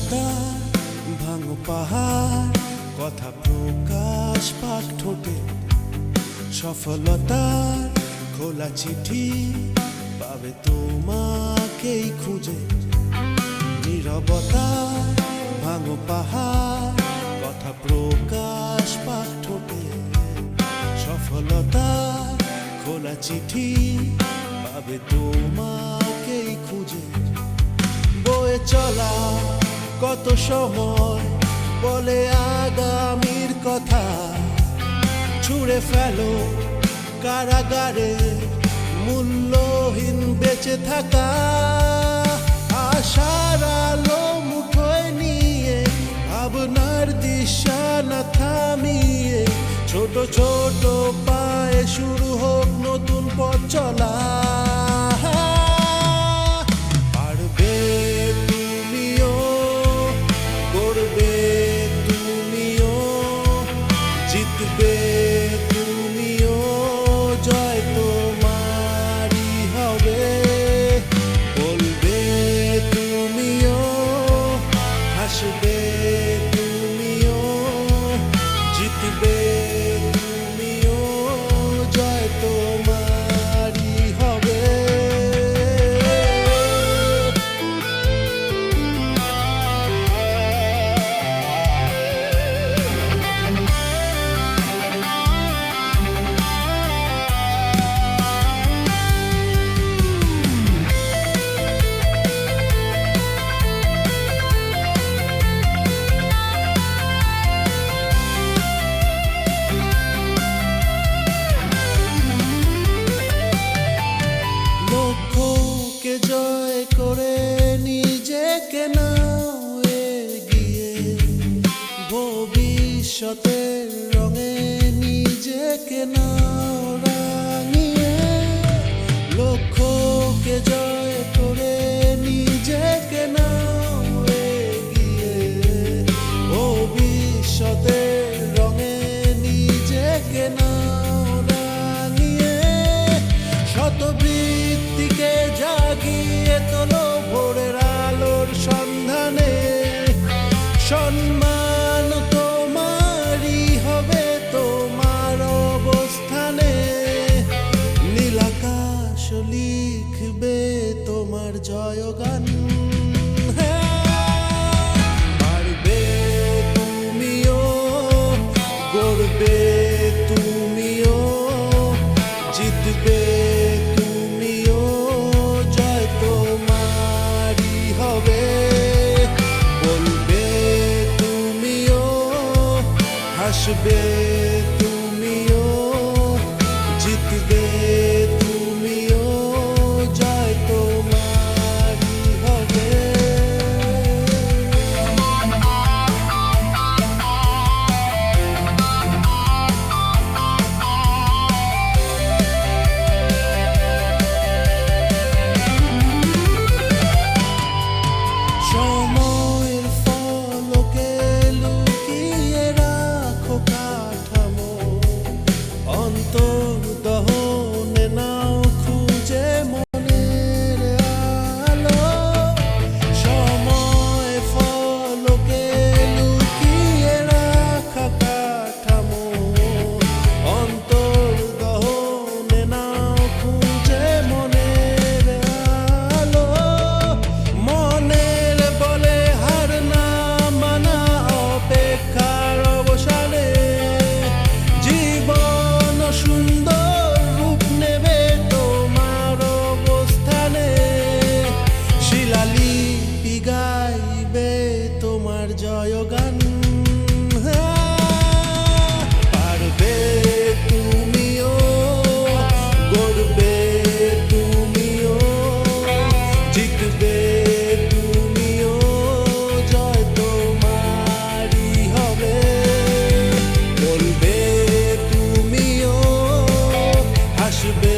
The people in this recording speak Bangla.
নীরবতা ভাঙো পাহাড়, কথা প্রকাশ পাক ঠোঁটে। সফলতার খোলা চিঠি পাবে তোমাকেই খুঁজে। নীরবতা ভাঙো পাহাড়, কথা প্রকাশ পাক ঠোঁটে। সফলতার খোলা চিঠি পাবে তোমাকেই খুঁজে। বয়ে চলা কত সময় বলে আগামীর কথা, ছুঁড়ে ফেলো কারাগারে মূল্যহীন বেঁচে থাকা। আশার আলো মুঠোয় নিয়ে ভাবনার দিশা না থামিয়ে, ছোট ছোট পায়ে শুরু হোক নতুন পথ চলা। পারবে তুমিও, গড়বে তুমিও, জিতবে তুমিও, জয় তোমারই হবে। বলবে তুমিও, হাসবে তুমিও, জিতবে তুমিও, জয় তোমারই হবে। লক্ষ্যকে জয় করে নিজেকে নাও এগিয়ে, ভবিষ্যতের রঙে নিজেকে নাও রাঙিয়ে। লক্ষ্যকে জয় করে নিজেকে নাও এগিয়ে, ভবিষ্যতের রঙে নিজেকে নাও রাঙিয়ে। শতবৃত্তিকে জাগিয়ে তোলো ভোরের আলোর সন্ধানে। সম্মান তোমারই হবে তোমার অবস্থানে। নীল আকাশ লিখবে তোমার জয়গান। পারবে তুমিও, গড়বে তুমিও, জিতবে তুমিও, জয় তোমারই হবে। বলবে তুমিও, হাসবে তুমিও, জিতবে তুমিও, জয় তোমারই হবে। সময়ের ফলকে লুকিয়ে রাখো কাঠামো, অন্তর্দহনে নাও খুঁজে মনের আলো। সময় ফলকে লুকিয়ে রাখা কাঠামো, অন্তর্দহনে নাও খুঁজে মনের আলো। মনের বলে হার না মানা অপেক্ষার অবসানে, জীবন সুন্দর রূপ নেবে তোমার অবস্থানে। শিলালিপি গাইবে তোমার জয়গান। পারবে তুমিও, গড়বে তুমিও, জিতবে তুমিও, জয় তোমারই হবে। বলবে তুমিও, হাসবে